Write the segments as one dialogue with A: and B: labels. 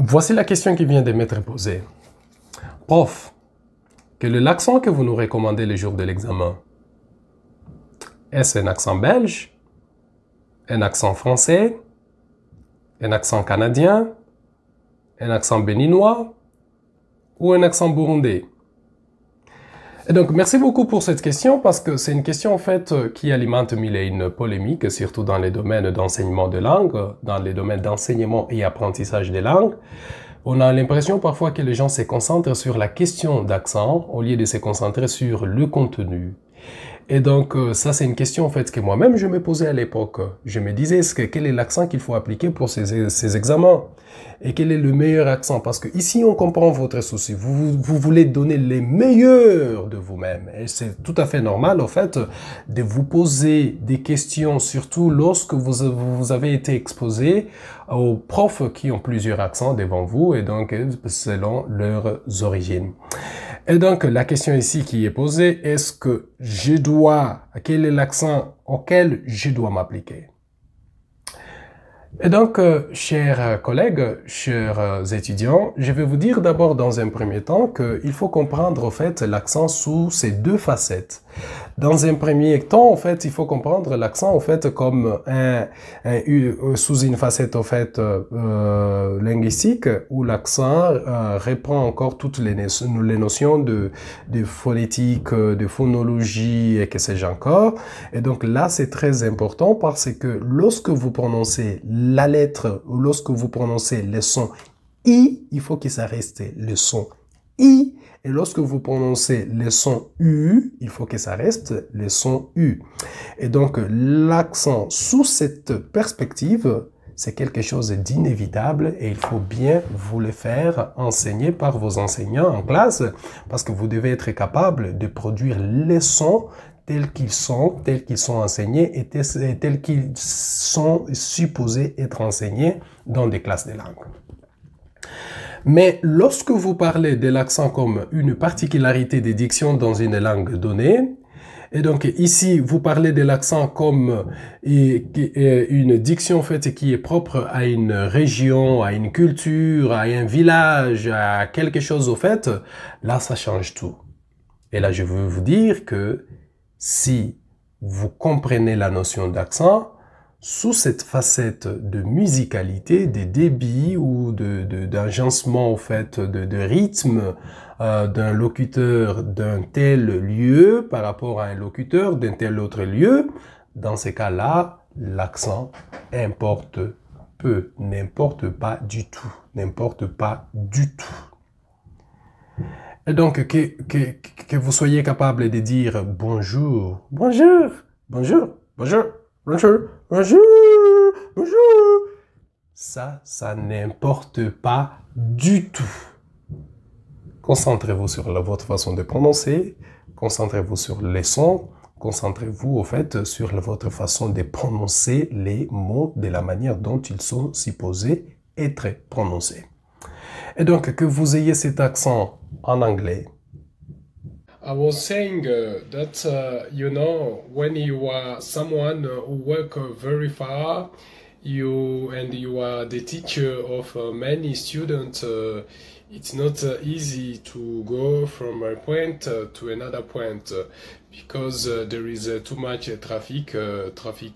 A: Voici la question qui vient de m'être posée. Prof, quel est l'accent que vous nous recommandez le jour de l'examen? Est-ce un accent belge? Un accent français? Un accent canadien? Un accent béninois? Ou un accent burundais? Et donc, merci beaucoup pour cette question parce que c'est une question en fait qui alimente mille et une polémiques, surtout dans les domaines d'enseignement de langue, dans les domaines d'enseignement et apprentissage des langues. On a l'impression parfois que les gens se concentrent sur la question d'accent au lieu de se concentrer sur le contenu. Et donc, ça, c'est une question en fait que moi-même je me posais à l'époque. Je me disais, quel est l'accent qu'il faut appliquer pour ces examens? Et quel est le meilleur accent? Parce que ici, on comprend votre souci. Vous voulez donner les meilleurs de vous-même. Et c'est tout à fait normal, en fait, de vous poser des questions, surtout lorsque vous avez été exposé aux profs qui ont plusieurs accents devant vous, et donc selon leurs origines. Et donc, la question ici qui est posée, est-ce que quel est l'accent auquel je dois m'appliquer? Et donc, chers collègues, chers étudiants, je vais vous dire d'abord dans un premier temps qu'il faut comprendre en fait l'accent sous ces deux facettes. Dans un premier temps, en fait, il faut comprendre l'accent en fait comme sous une facette en fait linguistique où l'accent reprend encore toutes les notions de phonétique, de phonologie et que sais-je encore. Et donc là, c'est très important parce que lorsque vous prononcez la lettre ou lorsque vous prononcez le son I, il faut que ça reste le son I. Et lorsque vous prononcez le son U, il faut que ça reste le son U. Et donc, l'accent sous cette perspective, c'est quelque chose d'inévitable et il faut bien vous le faire enseigner par vos enseignants en classe parce que vous devez être capable de produire les sons tels qu'ils sont enseignés et tels qu'ils sont supposés être enseignés dans des classes de langue. Mais lorsque vous parlez de l'accent comme une particularité de diction dans une langue donnée, et donc ici vous parlez de l'accent comme une diction en fait qui est propre à une région, à une culture, à un village, à quelque chose au fait, là ça change tout. Et là je veux vous dire que si vous comprenez la notion d'accent, sous cette facette de musicalité, de débit ou d'agencement en fait, de rythme d'un locuteur d'un tel lieu par rapport à un locuteur d'un tel autre lieu, dans ces cas-là, l'accent importe peu, n'importe pas du tout, n'importe pas du tout. Et donc, que vous soyez capable de dire bonjour, bonjour, bonjour, bonjour, bonjour, bonjour, bonjour. Ça n'importe pas du tout. Concentrez-vous sur votre façon de prononcer, concentrez-vous sur les sons, concentrez-vous au fait sur votre façon de prononcer les mots de la manière dont ils sont supposés être prononcés. Et donc, que vous ayez cet accent en anglais.
B: I was saying that, when you are someone who work very far, you are the teacher of many students, it's not easy to go from a point to another point because there is too much traffic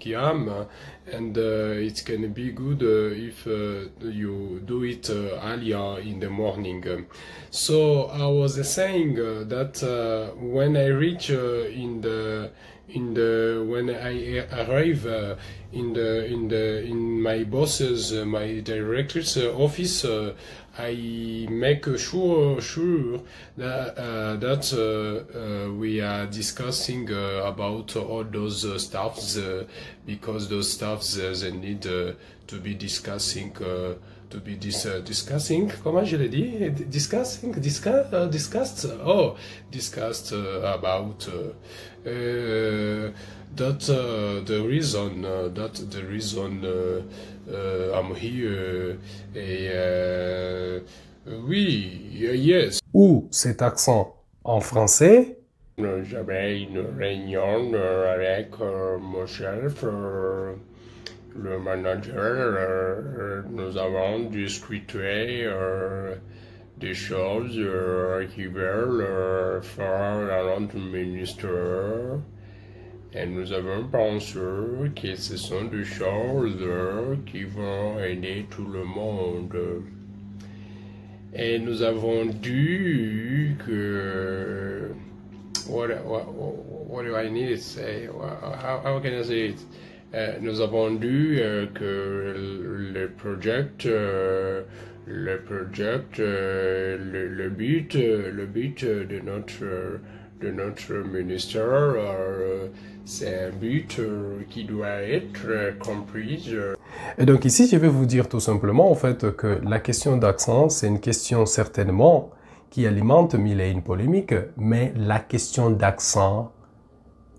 B: jam, and it can be good if you do it earlier in the morning. So I was saying that when I reach when I arrive in my boss's, my director's office, I make sure that we are discussing about all those stuffs because those stuffs they need to be discussing. Discussing, comment je l'ai dit? Discussed about the reason I'm here. Oui, yes.
A: Ou cet accent en français.
B: J'avais une réunion avec mon chef le manager, nous avons discuté des choses qui veulent faire à notre ministère. Et nous avons pensé que ce sont des choses qui vont aider tout le monde. Et nous avons dit que... What do I need to say? How can I say it? Nous avons dit que le but de notre ministère, c'est un but qui doit être compris.
A: Et donc ici, je vais vous dire tout simplement en fait que la question d'accent, c'est une question certainement qui alimente mille et une polémiques, mais la question d'accent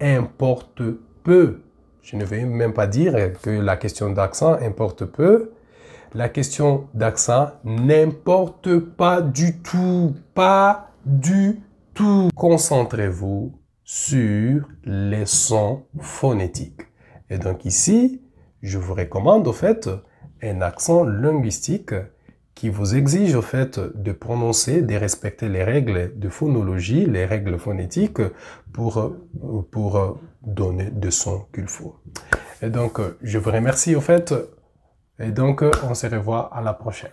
A: importe peu. Je ne vais même pas dire que la question d'accent importe peu. La question d'accent n'importe pas du tout. Pas du tout. Concentrez-vous sur les sons phonétiques. Et donc ici, je vous recommande au fait un accent linguistique qui vous exige au fait de prononcer, de respecter les règles de phonologie, les règles phonétiques pour donner des sons qu'il faut. Et donc, je vous remercie au fait. Et donc, on se revoit à la prochaine.